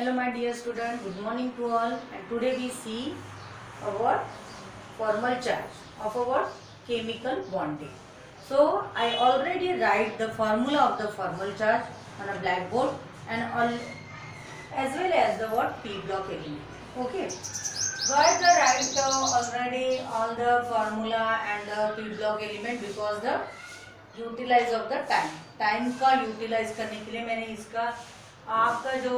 Hello my dear student, good morning to all, and today we see our formal charge of our chemical bonding. So I already write the formula of the formal charge on a blackboard and all, as well as the what p block element. Okay, but the write already all the formula and the p block element because the utilise of the time का utilise करने के लिए मैंने इसका आपका जो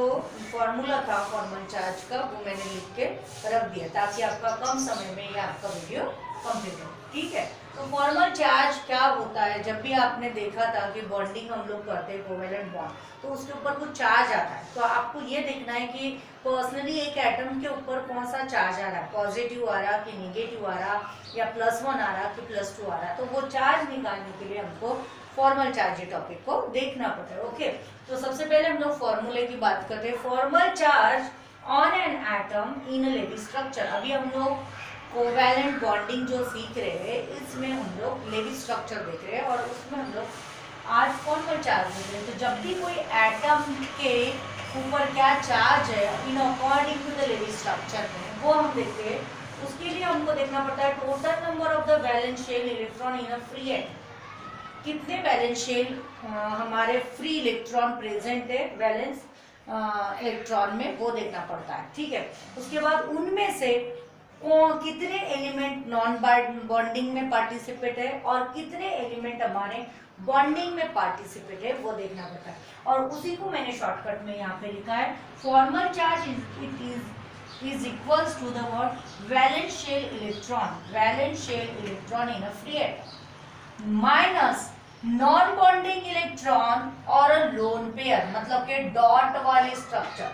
formula था formal charge का वो मैंने लिख के रख दिया ताकि आपका कम समय में ये आपका वीडियो कंप्लीट हो। ठीक है, तो फॉर्मल चार्ज क्या होता है? जब भी आपने देखा था कि बॉन्डिंग हम लोग करते हैं कोवेलेंट बॉन्ड, तो उसके ऊपर कुछ चार्ज आता है, तो आपको ये देखना है कि पर्सनली एक एटम के ऊपर कौन सा चार्ज आ रहा है, पॉजिटिव आ रहा कि निगेटिव आ रहा या +1 आ रहा कि +2 आ रहा। तो वो चार्ज निकालने के लिए हमको फॉर्मल चार्ज टॉपिक को देखना पड़ता है। ओके, तो सबसे पहले हम लोग फॉर्मूले की बात करते हैं। Formal charge on an atom in Lewis structure. अभी हम लोग कोवैलेंट बॉन्डिंग जो सीख रहे हैं, इसमें हम लोग लेवी स्ट्रक्चर देख रहे हैं और उसमें हम लोग आज फॉर्मल चार्ज देख रहे हैं। तो जब भी कोई एटम के ऊपर क्या चार्ज है in according to the Lewis structure में, वो हम देखते हैं। उसके लिए हमको देखना पड़ता है total number of the valence shell electron in a free atom. कितने वैलेंस शेल हमारे फ्री इलेक्ट्रॉन प्रेजेंट है वैलेंस इलेक्ट्रॉन में, वो देखना पड़ता है। ठीक है, उसके बाद उनमें से कितने एलिमेंट नॉन बॉन्डिंग में पार्टिसिपेट है और कितने एलिमेंट हमारे बॉन्डिंग में पार्टिसिपेट है, वो देखना पड़ता है। और उसी को मैंने शॉर्टकट में यहाँ पे लिखा है। Formal charge is equals to the word valence shell electron in a free atom minus non bonding electron और लोन पेयर, मतलब के डॉट वाले स्ट्रक्चर,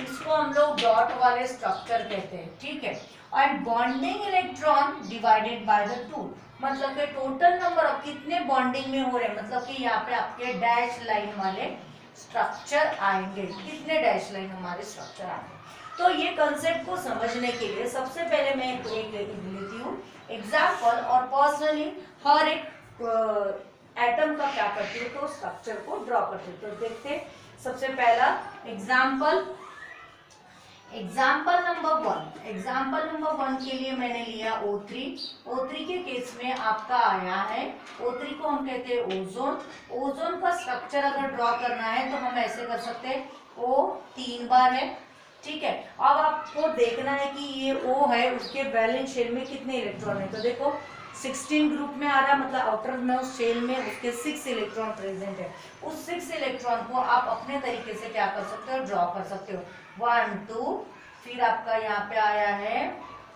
इसको हम लोग डॉट वाले स्ट्रक्चर कहते हैं। ठीक है, and bonding electron divided by the two, मतलब के टोटल नंबर ऑफ कितने बॉन्डिंग में हो रहे हैं, मतलब कि यहाँ पे आपके डैश लाइन वाले स्ट्रक्चर आएंगे, कितने डैश लाइन हमारे स्ट्रक्चर आएंगे। तो ये कंसेप्ट को समझने के लिए सबसे पहले मैं एक लेती हूँ एग्जाम्पल, और पर्सनली हर एक एटम का क्या करती हूँ तो स्ट्रक्चर को ड्रॉ करती हूँ। तो देखते हैं सबसे पहला एग्जाम्पल नंबर 1 के लिए मैंने लिया O3 के केस में आपका आया है, O3 को हम कहते हैं ओजोन का स्ट्रक्चर अगर ड्रॉ करना है तो हम ऐसे कर सकते हैं, O 3 बार है। ठीक है, अब आपको देखना है कि ये O है, उसके वैलेंस शेल में कितने इलेक्ट्रॉन है। तो देखो 16 ग्रुप में आ रहा, मतलब आउटर मोस्ट शेल में उसके 6 इलेक्ट्रॉन प्रेजेंट है। उस 6 इलेक्ट्रॉन को आप अपने तरीके से क्या कर सकते हो, ड्रॉ कर सकते हो। 1 2, फिर आपका यहाँ पे आया है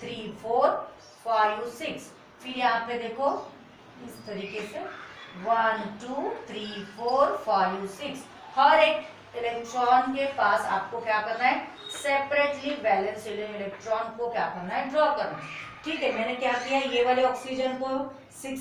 3 4 5 6, फिर यहाँ पे देखो इस तरीके से 1 2 3 4 5 6। हर एक इलेक्ट्रॉन के पास आपको क्या करना है, सेपरेटली वैलेंस इलेक्ट्रॉन को क्या करना है, ड्रॉ करना है। ठीक है, मैंने क्या किया, ये वाले ऑक्सीजन को 6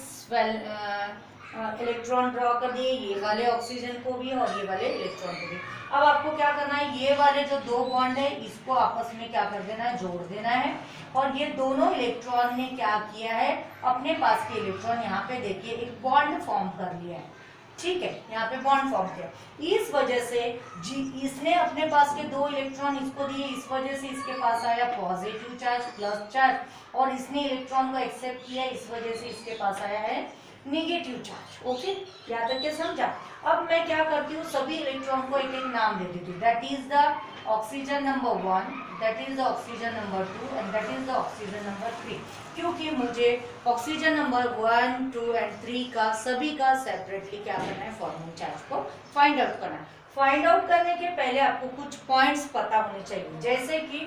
इलेक्ट्रॉन ड्रॉ कर दिए, ये वाले ऑक्सीजन को भी और ये वाले इलेक्ट्रॉन को भी। अब आपको क्या करना है, ये वाले जो दो बॉन्ड है इसको आपस में क्या कर देना है, जोड़ देना है। और ये दोनों इलेक्ट्रॉन ने क्या किया है, अपने पास के इलेक्ट्रॉन यहाँ पे देखिए एक बॉन्ड फॉर्म कर लिया है। ठीक है, यहाँ पे बॉन्ड फॉर्म किया, इस वजह से इसने अपने पास के 2 इलेक्ट्रॉन इसको दिए, इस वजह से इसके पास आया पॉजिटिव चार्ज प्लस चार्ज, और इसने इलेक्ट्रॉन को एक्सेप्ट किया, इस वजह से इसके पास आया है नेगेटिव चार्ज। ओके, यहाँ तक के समझा। अब मैं क्या करती हूँ, सभी इलेक्ट्रॉन को एक एक नाम दे देती हूँ। That is the oxygen number 1, that is the oxygen number 2 and that is the oxygen number 3, क्योंकि मुझे ऑक्सीजन नंबर 1 2 एंड 3 का सभी का सेपरेटली क्या करना है, फॉर्मल चार्ज को फाइंड आउट करना है। फाइंड आउट करने के पहले आपको कुछ पॉइंट्स पता होने चाहिए, जैसे कि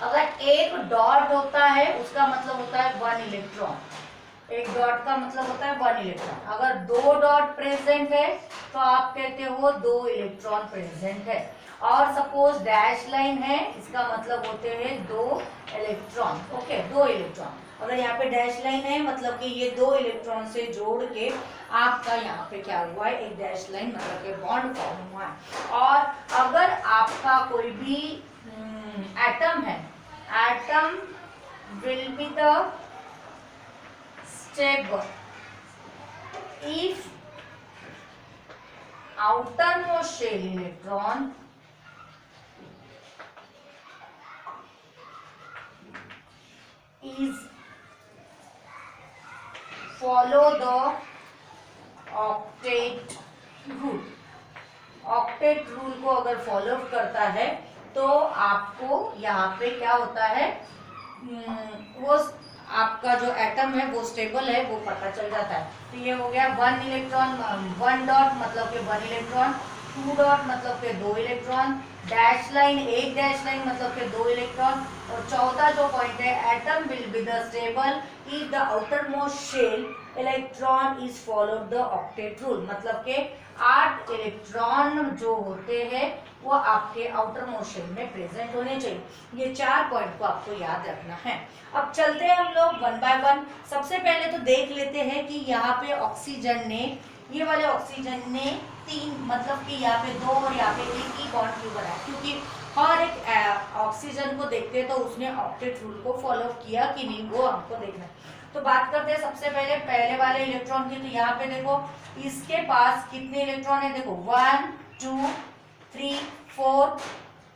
अगर एक डॉट होता है उसका मतलब होता है 1 इलेक्ट्रॉन, एक डॉट का मतलब होता है 1 इलेक्ट्रॉन। अगर 2 डॉट प्रेजेंट है तो आप कहते हो 2 इलेक्ट्रॉन प्रेजेंट है। और सपोज डैश लाइन है, इसका मतलब होते हैं 2 इलेक्ट्रॉन। Okay, 2 electron. अगर यहाँ पे डैश लाइन है मतलब कि ये 2 इलेक्ट्रॉन से जोड़ के आपका यहाँ पे क्या हुआ है, एक डैश लाइन, मतलब कि बॉन्ड फॉर्म हुआ है। और अगर आपका कोई भी एटम है, atom will be the stable if outermost shell electron is follow the octet rule. Octet rule को अगर फॉलो करता है तो आपको यहाँ पे क्या होता है, वो आपका जो एटम है वो स्टेबल है वो पता चल जाता है। तो ये हो गया 1 इलेक्ट्रॉन, 1 डॉट मतलब कि 1 इलेक्ट्रॉन, 2 डॉट मतलब के 2 इलेक्ट्रॉन, डैश लाइन, एक डैश लाइन मतलब के 2 इलेक्ट्रॉन, और चौथा जो पॉइंट है atom will be the stable if the outermost shell electron is followed the octet rule, मतलब के 8 इलेक्ट्रॉन जो होते हैं वो आपके आउटर मोस्ट शेल में प्रेजेंट होने चाहिए। ये 4 पॉइंट को आपको याद रखना है। अब चलते हैं हम लोग 1 बाय 1। सबसे पहले तो देख लेते हैं कि यहाँ पे ऑक्सीजन ने, ये वाले ऑक्सीजन ने 3 मतलब कि यहाँ पे 2 और यहाँ पे 1 ही बॉन्ड क्यों बनाया, क्योंकि हर एक ऑक्सीजन को देखते हैं तो उसने ऑक्टेट रूल को फॉलो किया कि नहीं वो हमको देखना है। तो बात करते हैं सबसे पहले वाले इलेक्ट्रॉन की। तो यहाँ पे देखो इसके पास कितने इलेक्ट्रॉन है, देखो 1 2 3 4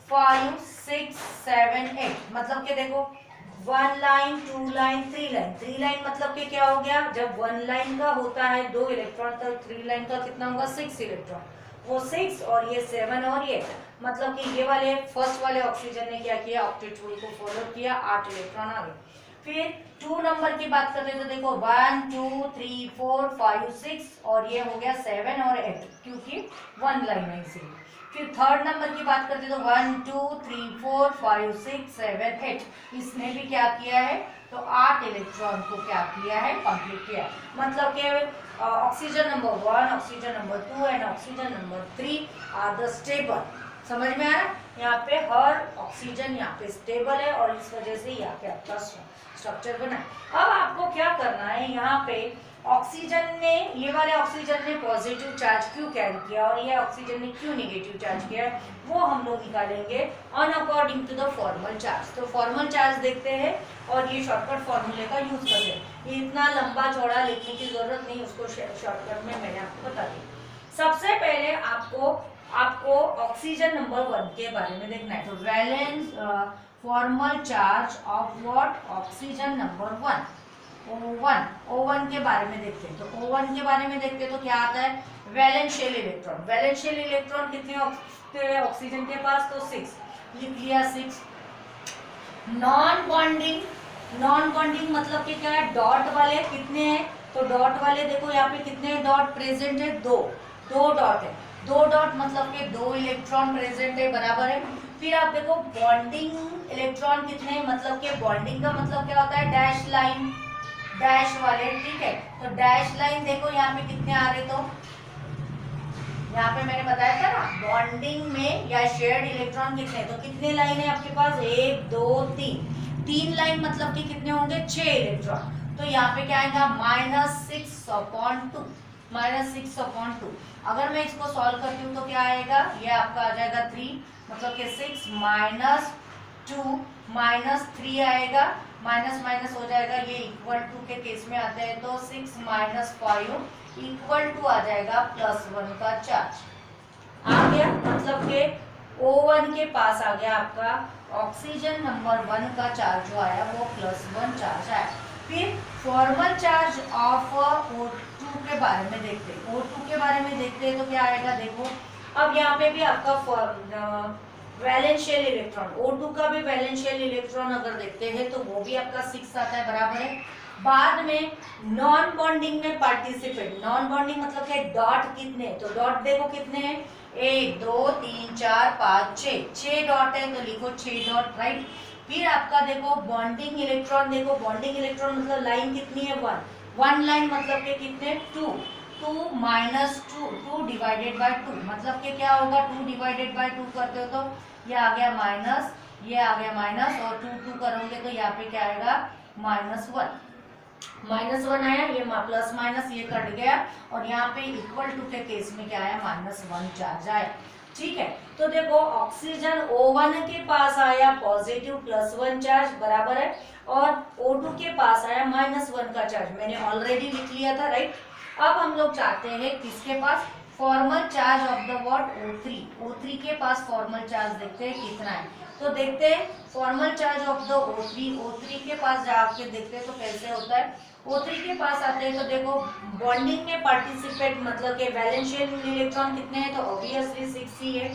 5 6 7 8, मतलब कि देखो 1 लाइन 2 लाइन 3 लाइन, 3 लाइन मतलब कि क्या हो गया, जब 1 लाइन का होता है 2 इलेक्ट्रॉन तो 3 लाइन का कितना होगा 6 इलेक्ट्रॉन, वो 6 और ये 7 और ये, मतलब कि ये वाले फर्स्ट वाले ऑक्सीजन ने क्या किया, ऑक्टेट रूल को फॉलो किया, 8 इलेक्ट्रॉन आ गए। फिर 2 नंबर की बात करते हैं तो देखो 1 2 3 4 5 6 और ये हो गया 7 और 8, क्योंकि 1 लाइन है इसीलिए। फिर 3rd नंबर की बात करते हैं तो 1 2 3 4 5 6 7 8, इसने भी क्या किया है, तो 8 इलेक्ट्रॉन को क्या किया है, कंप्लीट किया है। मतलब कि oxygen number 1, oxygen number 2 and oxygen number 3 are the stable. समझ में आ रहा है, यहाँ पे हर ऑक्सीजन यहाँ पे स्टेबल है और इस वजह से यहाँ पे आपका स्ट्रक्चर बना है। अब आपको क्या करना है, यहाँ पे ऑक्सीजन ने, ये वाले ऑक्सीजन ने पॉजिटिव चार्ज क्यों कैरी किया और ये ऑक्सीजन ने क्यों नेगेटिव चार्ज किया, वो हम लोग निकालेंगे on according to the formal charge. तो फॉर्मल चार्ज देखते हैं और ये शॉर्टकट फॉर्मूले का यूज करते हैं। ये इतना लंबा चौड़ा लिखने की जरूरत नहीं, उसको शॉर्टकट में मैंने आपको बता दी। सबसे पहले आपको ऑक्सीजन नंबर 1 के बारे में देखना है। तो valence formal charge of what, oxygen number 1, O1 के बारे में देखते हैं। तो O1 के बारे में देखते हैं तो क्या आता है, valence shell electron. Valence shell electron कितने ऑक्सीजन के पास, तो 6, लिख लिया 6। नॉन बॉन्डिंग मतलब कि क्या है, डॉट वाले कितने हैं, तो डॉट वाले देखो यहाँ पे कितने डॉट प्रेजेंट है, 2 डॉट है, 2 डॉट मतलब कि 2 इलेक्ट्रॉन प्रेजेंट है, बराबर है। फिर आप देखो बॉन्डिंग इलेक्ट्रॉन कितने हैं, मतलब कि बॉन्डिंग का मतलब क्या होता है, डैश लाइन, डैश वाले, ठीक है। तो डैश लाइन देखो यहाँ पे कितने आ रहे, तो यहाँ पे मैंने बताया था ना बॉन्डिंग में या शेयर्ड इलेक्ट्रॉन कितने, तो कितने लाइन है आपके पास, 1 2 3 लाइन मतलब कि कितने होंगे, 6 इलेक्ट्रॉन। तो यहाँ पे क्या आएगा, -6/2, -6/2। अगर मैं इसको सॉल्व करती हूँ तो क्या आएगा, ये आपका आ जाएगा 3, मतलब कि 6 -2 -3 आएगा, माइनस माइनस हो जाएगा, ये इक्वल टू के केस में आते हैं तो 6 - 5 इक्वल टू आ जाएगा +1 का चार्ज आ गया, मतलब के O1 के पास आ गया आपका ऑक्सीजन नंबर 1 का चार्ज जो आया वो +1 चार्ज आया। फिर फॉर्मल चार्ज ऑफ O2 के बारे में देखते हैं। O2 के बारे में देखते हैं तो क्या आएगा, देखो अब यहाँ पे भी आपका वैलेंस शेल इलेक्ट्रॉन, O2 का भी वैलेंस शेल इलेक्ट्रॉन अगर देखते हैं तो वो भी आपका 6 आता है, बराबर है। बाद में नॉन बॉन्डिंग में पार्टिसिपेट, नॉन बॉन्डिंग मतलब क्या, डॉट कितने, तो डॉट देखो कितने हैं, 1 2 3 4 5 6 डॉट है, तो लिखो 6 डॉट, राइट। फिर आपका देखो बॉन्डिंग इलेक्ट्रॉन, देखो बॉन्डिंग इलेक्ट्रॉन मतलब लाइन कितनी है, 1 लाइन मतलब के कितने, 2 -2 डिवाइडेड बाय 2 मतलब कि क्या होगा, 2 डिवाइडेड बाय 2 करते हो तो ये आ गया माइनस, ये आ गया माइनस, और 2 करोगे तो यहाँ पे क्या आएगा, -1 आया, ये प्लस माइनस ये कट गया, और यहाँ पे इक्वल टू के केस में क्या आया, -1 चार्ज आया, ठीक है। तो देखो ऑक्सीजन O1 के पास आया पॉजिटिव +1 चार्ज, बराबर है, और O2 के पास आया -1 का चार्ज, मैंने ऑलरेडी लिख लिया था, राइट। अब हम लोग चाहते हैं किसके पास, formal charge of the what O3। O3 के पास फॉर्मल चार्ज देखते हैं कितना है, तो देखते हैं formal charge of the O3 के पास जाके देखते हैं तो कैसे होता है। O3 के पास आते हैं तो देखो बॉन्डिंग में पार्टिसिपेट मतलब के वैलेंशियल इलेक्ट्रॉन कितने हैं, तो ऑब्वियसली 6 ही है।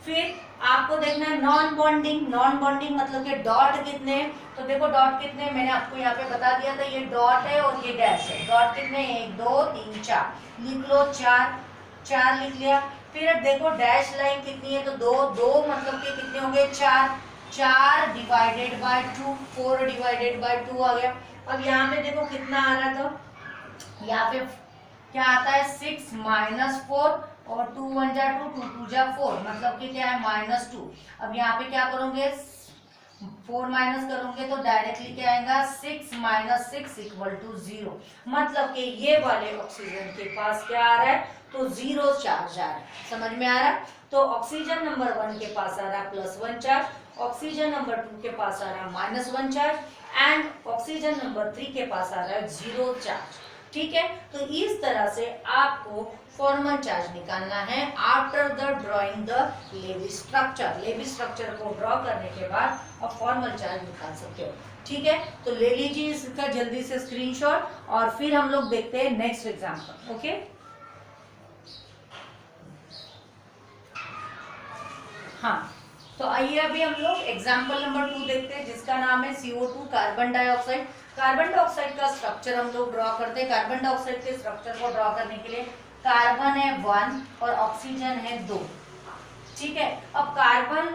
फिर आपको देखना है नॉन बॉन्डिंग, नॉन बॉन्डिंग मतलब के डॉट कितने हैं, तो देखो डॉट कितने हैं मैंने आपको यहाँ पे बता दिया था, ये डॉट है और ये डैश है। डॉट कितने हैं, 1 2 3 4, लिख लो 4 लिख लिया। फिर देखो डैश लाइन कितनी है, तो 2 मतलब के कितने होंगे 4 डिवाइडेड बाय 2, 4 डिवाइडेड बाय 2 आ गया। अब यहाँ पे देखो कितना आ रहा था, यहाँ पे क्या आता है 6 माइनस 4 और 2 1 जा 2, 2 2 जा 4 मतलब कि क्या है -2। अब यहाँ पे क्या करोगे 4 माइनस करोगे तो डायरेक्टली क्या आएगा 6 माइनस 6 इक्वल टू 0, मतलब कि ये वाले ऑक्सीजन के पास क्या आ रहा है, तो 0 चार्ज आ रहा है। समझ में आ रहा है। तो ऑक्सीजन नंबर 1 के पास आ रहा है +1 चार्ज, ऑक्सीजन नंबर 2 के पास आ रहा है -1 चार्ज एंड ऑक्सीजन नंबर 3 के पास आ रहा है 0 चार्ज। ठीक है, तो इस तरह से आपको फॉर्मल चार्ज निकालना है after the drawing the Lewis structure. Lewis structure को ड्रॉ करने के बाद आप फॉर्मल चार्ज निकाल सकते हो। ठीक है, तो ले लीजिए इसका जल्दी से स्क्रीनशॉट और फिर हम लोग देखते हैं नेक्स्ट एग्जांपल। ओके, हाँ, तो आइए अभी हम लोग एग्जाम्पल नंबर 2 देखते हैं जिसका नाम है CO2 carbon dioxide. Carbon dioxide का स्ट्रक्चर हम लोग ड्रॉ करते हैं। कार्बन डाइऑक्साइड के स्ट्रक्चर को ड्रॉ करने के लिए कार्बन है 1 और ऑक्सीजन है 2। ठीक है, अब कार्बन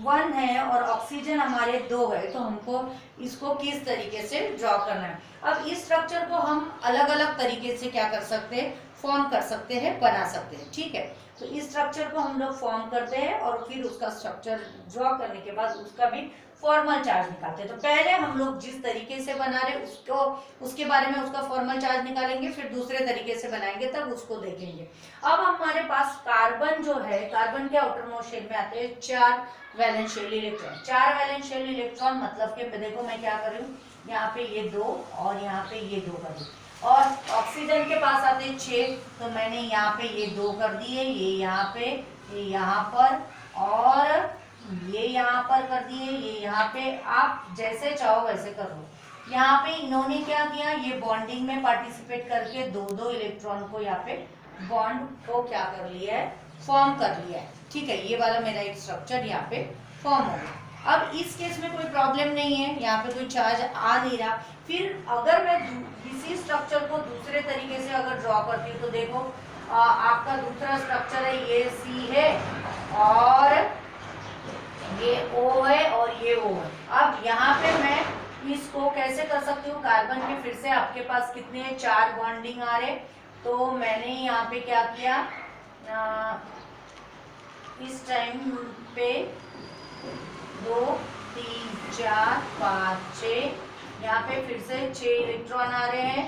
1 है और ऑक्सीजन हमारे 2 है, तो हमको इसको किस तरीके से ड्रॉ करना है। अब इस स्ट्रक्चर को हम अलग अलग तरीके से क्या कर सकते हैं, फॉर्म कर सकते हैं, बना सकते हैं। ठीक है, तो इस स्ट्रक्चर को हम लोग फॉर्म करते हैं और फिर उसका स्ट्रक्चर ड्रॉ करने के बाद उसका भी फॉर्मल चार्ज निकालते हैं। तो पहले हम लोग जिस तरीके से बना रहे उसको उसके बारे में उसका फॉर्मल चार्ज निकालेंगे, फिर दूसरे तरीके से बनाएंगे तब उसको देखेंगे। अब हमारे पास कार्बन जो है, कार्बन के आउटर मोस्ट शेल में आते हैं 4 वैलेंशियल इलेक्ट्रॉन। 4 वैलेंशियल इलेक्ट्रॉन मतलब कि देखो मैं क्या कर रही हूँ, यहाँ पे ये 2 और यहाँ पे ये 2 कर दी, और ऑक्सीजन के पास आते हैं 6, तो मैंने यहाँ पे ये 2 कर दिए, ये यहाँ पे, ये यहाँ पर और ये यहाँ पर कर दिए, ये यहाँ पे। आप जैसे चाहो वैसे करो। यहाँ पे इन्होंने क्या किया, ये बॉन्डिंग में पार्टिसिपेट करके 2 इलेक्ट्रॉन को यहाँ पे बॉन्ड को क्या कर लिया है, फॉर्म कर लिया है। ठीक है, ये वाला मेरा एक स्ट्रक्चर यहाँ पे फॉर्म हो गया। अब इस केस में कोई प्रॉब्लम नहीं है, यहाँ पे कोई चार्ज आ नहीं रहा। फिर अगर मैं इसी स्ट्रक्चर को दूसरे तरीके से अगर ड्रॉ करती हूँ तो देखो आपका दूसरा स्ट्रक्चर है, ये C है और ये O है और ये O है। अब यहाँ पे मैं इसको कैसे कर सकती हूँ, कार्बन के फिर से आपके पास कितने हैं 4 बॉन्डिंग आ रहे, तो मैंने यहाँ पे क्या किया, इस टाइम पे 2 3 4 5 6, यहाँ पे फिर से 6 इलेक्ट्रॉन आ रहे हैं,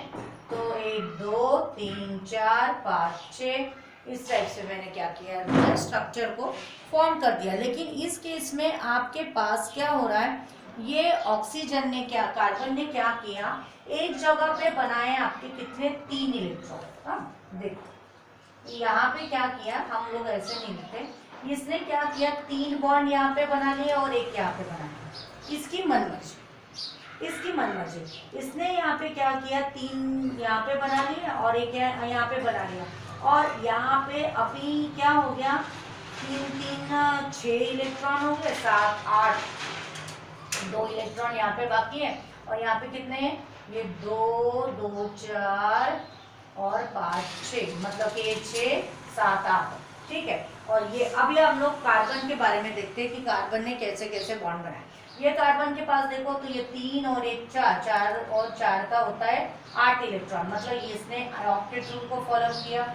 तो 1 2 3 4 5 6 इस टाइप से मैंने क्या किया, स्ट्रक्चर को फॉर्म कर दिया। लेकिन इस केस में आपके पास क्या हो रहा है, ये ऑक्सीजन ने क्या, कार्बन ने क्या किया, एक जगह पे बनाए आपके कितने 3 इलेक्ट्रॉन। देखो यहाँ पे क्या किया, हम लोग ऐसे नहीं लिखते, इसने क्या किया 3 बॉन्ड यहाँ पे बना लिए और एक यहाँ पे बना लिया। इसकी मनमर्जी, इसकी मनमर्जी। इसने यहाँ पे क्या किया, 3 यहाँ पे बना लिए और एक यहाँ पे बना लिया, और यहाँ पे अभी क्या हो गया 3 3 6 इलेक्ट्रॉन हो गए, 7 8, 2 इलेक्ट्रॉन यहाँ पे बाकी है, और यहाँ पे कितने हैं, ये 2 2 4 और 5 6, मतलब कि 6 7 8। ठीक है, और ये अभी हम लोग कार्बन के बारे में देखते हैं कि कार्बन ने कैसे कैसे बॉन्ड बनाए। ये कार्बन के पास देखो तो ये 3 और 1 4, 4 और 4 का होता है 8 इलेक्ट्रॉन, मतलब इसने ऑक्टेट रूल को फॉलो किया।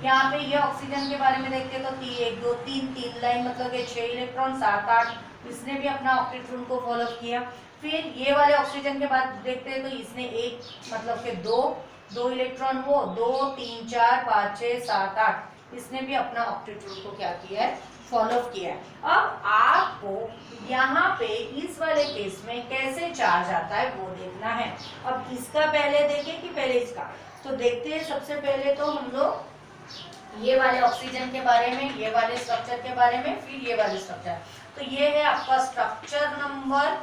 यहाँ पे ये ऑक्सीजन के बारे में देखते हैं तो 1 2 3 लाइन मतलब ये 6 इलेक्ट्रॉन 7 8, इसने भी अपना ऑक्टेट रूल को फॉलो किया। फिर ये वाले ऑक्सीजन के बाद देखते हैं तो इसने एक मतलब के 2 इलेक्ट्रॉन, वो 2 3 4 5 6 7 8, इसने भी अपना ऑक्टेट रूल को क्या किया है, फॉलो किया है। अब आपको यहाँ पे इस वाले केस में कैसे चार्ज आता है वो देखना है। अब इसका पहले देखें कि पहले इसका, तो देखते हैं। सबसे पहले तो हम लोग ये वाले ऑक्सीजन के बारे में, ये वाले स्ट्रक्चर के बारे में, फिर ये वाले स्ट्रक्चर। तो ये है आपका स्ट्रक्चर नंबर,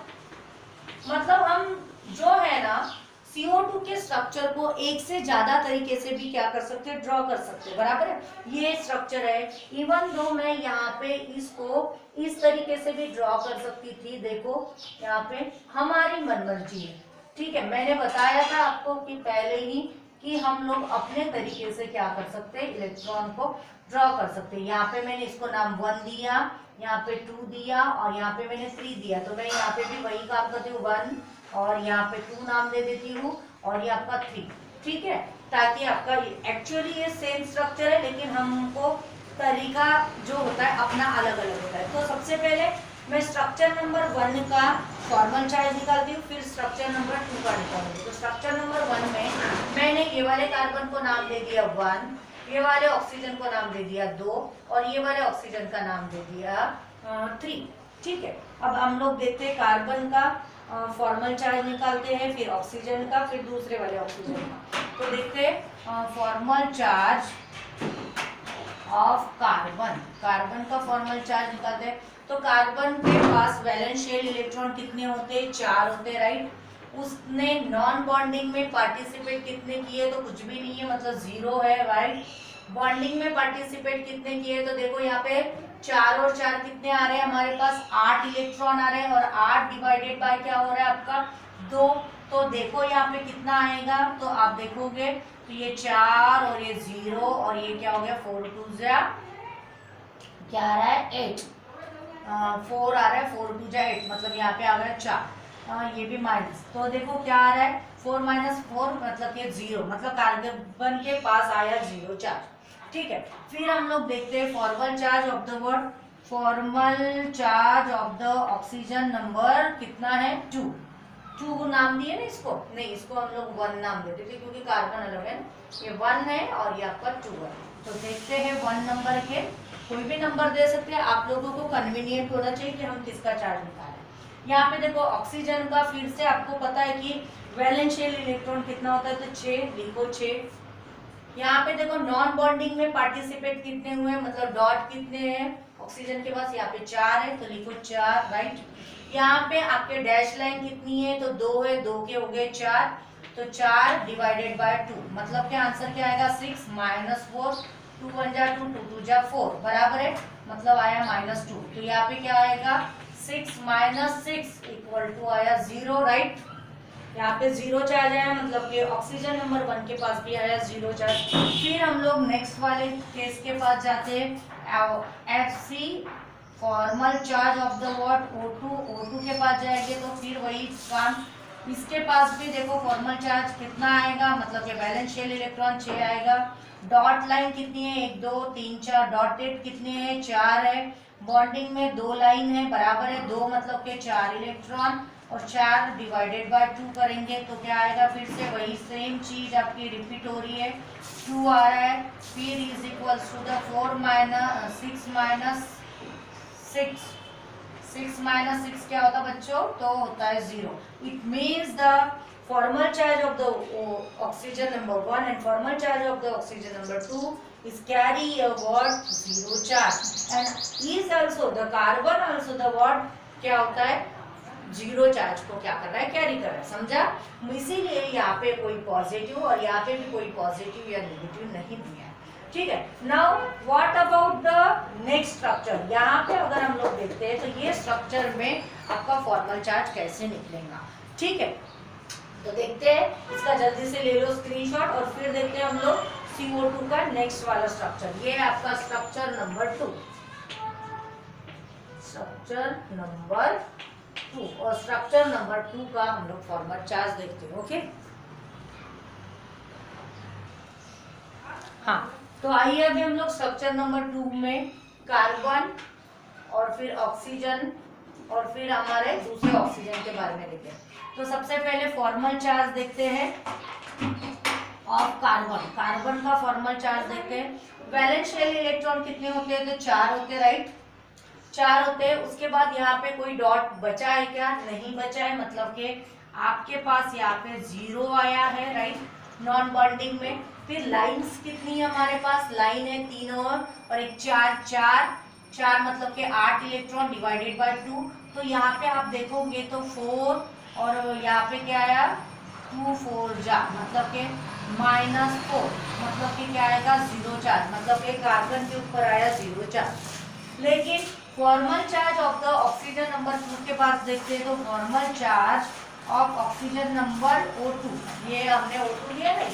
मतलब हम जो है ना CO2 के स्ट्रक्चर को एक से ज्यादा तरीके से भी क्या कर सकते हैं, ड्रॉ कर सकते हैं, बराबर है। ये स्ट्रक्चर है, इवन दो मैं यहाँ पे इसको इस तरीके से भी ड्रॉ कर सकती थी, देखो यहाँ पे हमारी मनमर्जी है, ठीक है। मैंने बताया था आपको कि पहले ही कि हम लोग अपने तरीके से क्या कर सकते हैं, इलेक्ट्रॉन को ड्रॉ कर सकते हैं। यहाँ पे मैंने इसको नाम 1 दिया, यहाँ पे 2 दिया और यहाँ पे मैंने 3 दिया, तो मैं यहाँ पे भी वही काम करती हूँ, 1 और यहाँ पे 2 नाम दे देती हूँ और ये आपका 3, ठीक है, ताकि आपका एक्चुअली ये सेम स्ट्रक्चर है लेकिन हमको तरीका जो होता है अपना अलग अलग होता है। तो सबसे पहले मैं स्ट्रक्चर नंबर 1 का फॉर्मल चार्ज निकालती हूँ, फिर स्ट्रक्चर नंबर 2 का निकालूंगी। तो स्ट्रक्चर नंबर 1 में मैंने ये वाले कार्बन को नाम दे दिया 1, ये वाले ऑक्सीजन को नाम दे दिया 2 और ये वाले ऑक्सीजन का नाम दे दिया 3, ठीक है। अब हम लोग देखते हैं कार्बन का फॉर्मल चार्ज निकालते हैं, फिर ऑक्सीजन का, फिर दूसरे वाले ऑक्सीजन का। तो देखते हैं formal charge of carbon, carbon का फॉर्मल चार्ज निकालते हैं। तो कार्बन के पास वैलेंस शेल इलेक्ट्रॉन कितने होते हैं, 4 होते हैं, राइट। उसने नॉन बॉन्डिंग में पार्टिसिपेट कितने किए, तो कुछ भी नहीं है, मतलब 0 है, राइट। बॉन्डिंग में पार्टिसिपेट कितने किए, तो देखो यहाँ पे 4 और 4 कितने आ रहे हैं हमारे पास, 8 इलेक्ट्रॉन आ रहे हैं और 8 डिवाइडेड बाय क्या हो रहा है आपका 2। तो देखो यहाँ पे कितना आएगा, तो आप देखोगे तो ये 4 और ये 0 और ये क्या हो गया 4 2 जा क्या आ रहा है 8, 4 आ रहा है, 4 2 जा 8, मतलब यहाँ पे आ गया 4, ये भी माइनस। तो देखो क्या आ रहा है 4 - 4 मतलब ये 0, मतलब कार्बन के पास आया 0 चार्ज, ठीक है। फिर हम लोग देखते हैं formal charge of the word, formal charge of the oxygen number कितना है 2 नाम दिए ना इसको, नहीं इसको हम लोग 1 नाम देते थे क्योंकि कार्बन अलग है, ये 1 है और ये आपका 2 है। तो देखते हैं 1 नंबर के, कोई भी नंबर दे सकते हैं, आप लोगों को कन्वीनियंट होना चाहिए कि हम किसका चार्ज निकालें। यहाँ पे देखो ऑक्सीजन का फिर से आपको पता है कि वैलेंस शेल इलेक्ट्रॉन कितना होता है, तो 6 लिखो 6। यहाँ पे देखो नॉन बॉन्डिंग में पार्टिसिपेट कितने हुए, मतलब डॉट कितने हैं ऑक्सीजन के पास, यहाँ पे 4 है तो लिखो 4, राइट। यहाँ पे आपके डैश लाइन कितनी है, तो 2 है, 2 के हो गए 4, तो 4 डिवाइडेड बाय 2, मतलब क्या आंसर क्या आएगा 6 - 4, 2 1 जा 2, 2 2 जा 4, बराबर है, मतलब आया -2। तो यहाँ पे क्या आएगा 6 - 6 इक्वल टू आया 0, राइट। यहाँ पे 0 चार्ज आया, मतलब कि ऑक्सीजन नंबर 1 के पास भी आया 0 चार्ज। फिर हम लोग नेक्स्ट वाले केस के पास जाते हैं, FC formal charge of the word O2 के पास जाएंगे तो फिर वही काम, इसके पास भी देखो फॉर्मल चार्ज कितना आएगा, मतलब कि बैलेंस शेल इलेक्ट्रॉन 6 आएगा। डॉट लाइन कितनी है 1 2 3 4, डॉटेड कितने हैं 4 है, बॉन्डिंग में 2 लाइन है, बराबर है 2, मतलब के 4 इलेक्ट्रॉन और 4 डिवाइडेड बाय 2 करेंगे तो क्या आएगा, फिर से वही सेम चीज आपकी रिपीट हो रही है, 2 आ रहा है, फिर इज इक्वल्स टू द 4 - 6 - 6 क्या होता है बच्चों, तो होता है 0। It means the formal charge of the oxygen number 1 and formal charge of the oxygen number 2 is carry a what 0 charge and is also the carbon also the what क्या होता है 0 चार्ज को क्या कर रहा है कैरी कर रहा है, समझा। इसीलिए यहाँ पे कोई पॉजिटिव और यहाँ पे भी कोई पॉजिटिव या नेगेटिव नहीं दिया है, ठीक है। Now what about the next structure, यहाँ पे अगर हम लोग देखते हैं तो ये स्ट्रक्चर में आपका फॉर्मल चार्ज कैसे निकलेगा, ठीक है। तो देखते हैं इसका जल्दी से ले लो स्क्रीनशॉट और फिर देखते हैं हम लोग CO2 का नेक्स्ट वाला स्ट्रक्चर। ये है आपका स्ट्रक्चर नंबर 2, स्ट्रक्चर नंबर 2 और स्ट्रक्चर नंबर 2 का हम लोग फॉर्मल चार्ज देखते हैं, ओके। हाँ, तो आइए अभी हम लोग स्ट्रक्चर नंबर 2 में कार्बन और फिर ऑक्सीजन और फिर हमारे दूसरे ऑक्सीजन के बारे में देखते हैं। तो सबसे पहले फॉर्मल चार्ज देखते हैं ऑफ कार्बन, कार्बन का फॉर्मल चार्ज देखते हैं। वैलेंस शेल इलेक्ट्रॉन कितने होते हैं, तो 4 होते हैं, राइट, 4 होते हैं। उसके बाद यहाँ पे कोई डॉट बचा है क्या, नहीं बचा है, मतलब कि आपके पास यहाँ पे 0 आया है, राइट, नॉन बॉन्डिंग में। फिर लाइंस कितनी है हमारे पास, लाइन है 3 और एक 4, 4 मतलब के 8 इलेक्ट्रॉन डिवाइडेड बाय 2। तो यहाँ पे आप देखोगे तो 4 और यहाँ पे क्या आया 2 4 जा मतलब के -4 मतलब कि क्या आएगा 0 चार्ज, मतलब कि कार्बन के ऊपर आया 0 चार्ज। लेकिन formal charge of the oxygen number 2 के पास देखते हैं तो formal charge of oxygen number O2, ये हमने O2 लिया है,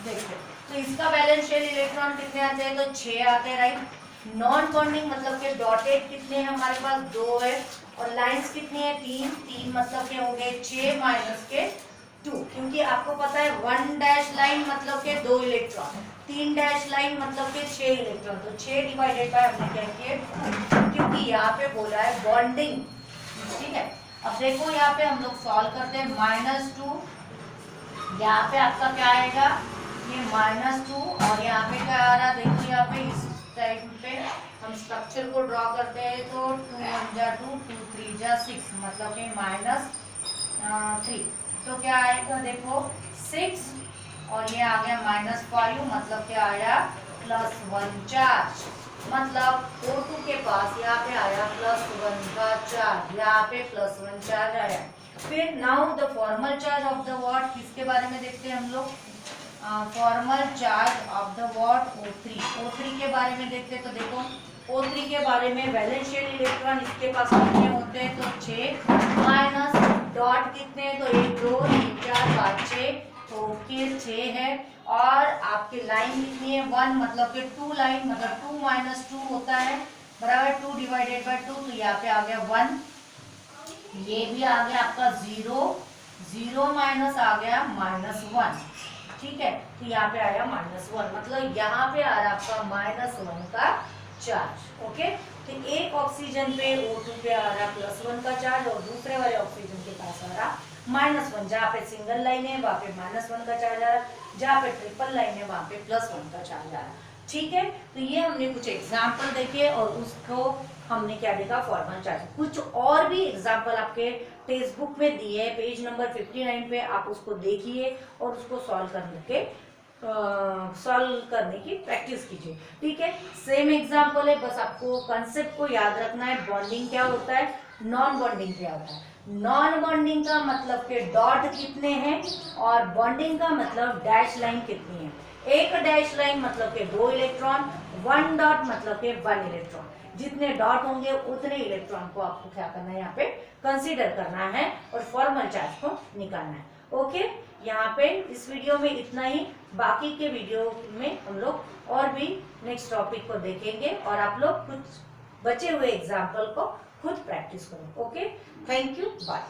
देखते तो इसका बैलेंस शेल इलेक्ट्रॉन कितने आते हैं, तो 6 आते हैं, राइट। नॉन बॉन्डिंग मतलब के डॉटेड कितने हैं हमारे पास 2 है, और लाइंस कितनी है 3 मतलब के हो गए 6 माइनस के 2, क्योंकि आपको पता है 1 डैश लाइन मतलब के 2 इलेक्ट्रॉन, 3 डैश लाइन मतलब के 6 इलेक्ट्रॉन, तो 6 डिवाइडेड बाय हमने क्या किया, क्योंकि यहाँ पे बोला है बॉन्डिंग, ठीक है। अब देखो यहाँ पे हम लोग सॉल्व करते हैं, -2 यहाँ पे आपका क्या आएगा, ये -2 और यहाँ पे क्या आ रहा है, देखो यहाँ पे इस टाइम पे हम स्ट्रक्चर को ड्रॉ करते हैं तो 2 1 जा 2 2 3 जा 6 मतलब कि -3, तो क्या आएगा देखो 6 और ये आ गया -5 मतलब क्या आया +1 चार्ज, मतलब O2 के पास यहाँ पे आया +1 का चार्ज, यहाँ पे +1 चार्ज आया। फिर now the formal charge of the what, किसके बारे में देखते हैं हम लोग, formal charge of the what O3 के बारे में देखते हैं। तो देखो O3 के बारे में वैलेंस शेल इलेक्ट्रॉन इसके पास कितने होते हैं, तो 6 माइनस डॉट कितने हैं, तो 1 2 3 4 5 6, तो के 6 है, और आपकी लाइन कितनी है 1 मतलब कि 2 लाइन मतलब 2 माइनस 2 होता है बराबर 2 डिवाइडेड बाय 2, तो यहाँ पे आ गया 1, ये भी आ गया आपका 0 0 माइनस आ गया -1, ठीक है। तो यहाँ पे आया -1 मतलब यहाँ पे आ रहा आपका -1 का चार्ज, ओके। तो एक ऑक्सीजन पे O2 पे आ रहा +1 का चार्ज और दूसरे वाले ऑक्सीजन के पास आ रहा -1, जहाँ पे सिंगल लाइन है वहाँ पे -1 का चार्ज आ रहा, जहाँ पे ट्रिपल लाइन है वहाँ पे +1 का चार्ज आ रहा, ठीक है। तो ये हमने कुछ एग्जाम्पल देखे और उसको हमने क्या देखा फॉर्मल चार्ज। कुछ और भी एग्जाम्पल आपके टेक्स्ट बुक में दिए है, पेज नंबर 59 पे, आप उसको देखिए और उसको सॉल्व करने की प्रैक्टिस कीजिए, ठीक है। सेम एग्जाम्पल है, बस आपको कंसेप्ट को याद रखना है। बॉन्डिंग क्या होता है, नॉन बॉन्डिंग क्या होता है। नॉन बॉन्डिंग का मतलब के डॉट कितने हैं और बॉन्डिंग का मतलब डैश लाइन कितनी है। एक डैश लाइन मतलब के 2 इलेक्ट्रॉन, 1 डॉट मतलब के 1 इलेक्ट्रॉन, जितने डॉट होंगे उतने इलेक्ट्रॉन को आपको क्या करना है यहाँ पे कंसीडर करना है और फॉर्मल चार्ज को निकालना है, ओके। यहाँ पे इस वीडियो में इतना ही, बाकी के वीडियो में हम लोग और भी नेक्स्ट टॉपिक को देखेंगे और आप लोग कुछ बचे हुए एग्जाम्पल को खुद प्रैक्टिस करो, ओके। Thank you, bye.